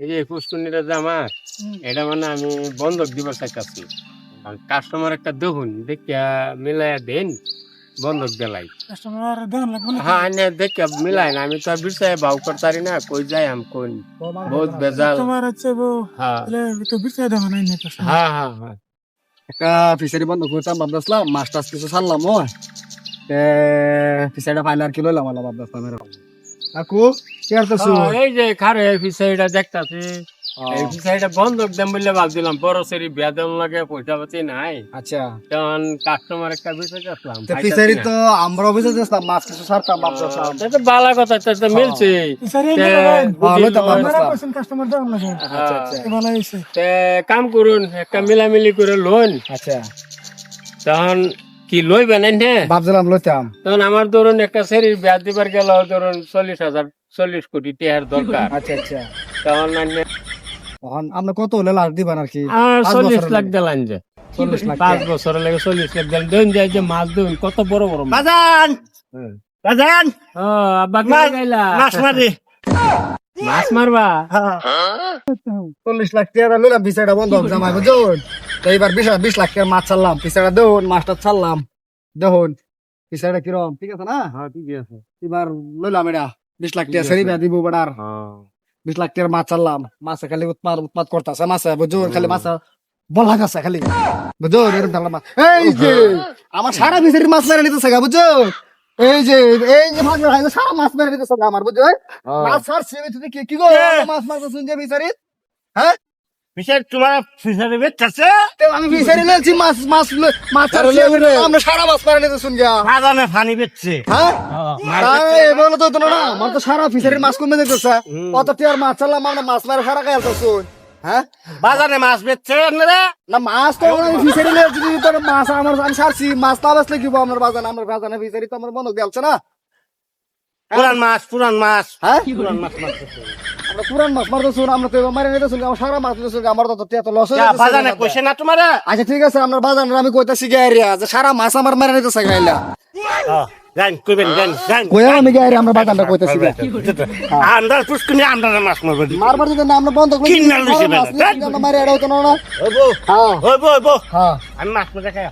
এই যে পুষ্কুনিটা যে আমার এটা মানে আমি বন্ধক দিবার চাইতেছি। কাস্টমার একটা দেখুন দেখিয়া মিলাইয়া দেন বন্ধক দিলাই। কাস্টমার দেন লাগবে না। হ্যাঁ আনে দেখিয়া মিলাই না আমি তো আর বিষয়ে ভাও করতারি না কই যাই আম কোন বহুত বেজাল। কাস্টমার আছে বো হ্যাঁ তাহলে তো বিছাই দেওয়া নাই না কাস্টমার। হ্যাঁ হ্যাঁ হ্যাঁ একটা ফিশারি বন্ধ করতাম ভাবতেছিলাম মাছ টাছ কিছু ছাড়লাম ও ফিশারিটা পাইলে আর কি লইলাম আল্লাহ ভাবতেছিলাম এরকম। কাকু কি আর করছো? এই যে খারে ফিসাইটা দেখতাছি এই ফিসাইটা বন্ধক দেম বলে ভাবছিলাম বড় সেরি বিয়া দেন লাগে পয়সা পাতি নাই আচ্ছা তখন কাস্টমার একটা বিষয় আসলাম ফিশারি তো আমরা অফিসে যেতাম মাছ কিছু ছাড়তাম ভাবতেছিলাম। তো বালা কথা তো মিলছে বিছাই তে ভালো তো ভালো। আপনারা কইছেন কাস্টমার দেন লাগে। আচ্ছা, তো ভালো হইছে। তে কাম করুন একটা মিলামিলি করে লোন আচ্ছা তখন কি লইবে না ভাবছিলাম লইতাম। তখন আমার ধরুন একটা সেরির বিয়া দিবার গেল ধরুন 40 কোটি টাকার দরকার আচ্ছা আচ্ছা তখন তখন আপনি কত হলে লাস্ট দিবেন আর কি? আর 5 40 বছরের লাখ লাগে। দিলেন যে 40 লাখ 5 বছরের লাগে 40 লাখ দিলেন দেন যায় যে মাছ দেন কত বড় বড় মাছ বাজান বাজান ও আব্বা কে গাইলা মাছ মারি মাছ মারবা 40 লাখ টাকা লইলাম ফিশারিটা বন্ধ হবে জামাই বুঝুন। তো এবার 20 লাখ টাকার মাছ ছাড়লাম ফিশারিটা দেখুন মাছটা ছাড়লাম দেখুন ফিশারিটা কিরম ঠিক আছে না? হ্যাঁ ঠিক আছে এবার লইলাম এটা 20 লাখ টাকা সেরি দিব বেড়ার হ্যাঁ 20 লাখ টাকার মাছ ছাড়লাম মাছে খালি উৎপাদ করতেছে মাছে বুঝুন খালি মাছ বলা গেছে খালি বুঝুন এরকম ধারলা মাছ এই যে আমার সারা ফিশারির মাছ মেরে নিতেছে গা বুঝুন এই যে মাছ মেরে সারা মাছ মেরে নিতেছে গা আমার বুঝুন মাছ ছাড়ছি তুমি কি গো মাছ মাছ শুনছে ফিশারি হ্যাঁ ফিশার তোমার ফিশারে বেচছে তো আমি ফিশারি নিয়েছি মাছ মাছ মাছ ছাড়ছি আমরা সারা মাছ মেরে নিতে শুন গা বাজানে পানি বেচছে হ্যাঁ বলো তো না আমার তো সারা ফিশারির মাছ কমে দেখতেছে কত টিয়ার মাছ চালাম আমরা মাছ মারে সারা খাই তো শুন হ্যাঁ বাজারে মাছ বেচছে আপনারা না মাছ তো আমি ফিশারি নিয়ে যদি তোর মাছ আমার আমি ছাড়ছি মাছ না বেচলে কি আমার বাজানে ফিশারি তো আমার বন্ধক দেওয়া না পুরান মাছ হ্যাঁ পুরান মাছ মারতেছে আমরা পুরান মাছ মারতে শুন আমরা তো মারে নিতে শুন আমার সারা মাছ নিতে শুন আমার তো টিয়া তো লস হয়ে বাজানে কইছে না তোমারা আচ্ছা ঠিক আছে আমরা বাজারে আমি কইতাছি গাইরিয়া যে সারা মাছ আমার মারে নিতেছে গাইলা জান কইবেন জান কইয়া আমি গাইরি আমরা বাজানটা কইতাছি আমরা পুষ্কুনি আমরা মাছ মারব মারবার যদি না আমরা বন্ধ কি না লইছে বেলা? আমরা মারে এড়াও তো না হইবো হ্যাঁ হইবো হ্যাঁ আমি মাছ মারা খাই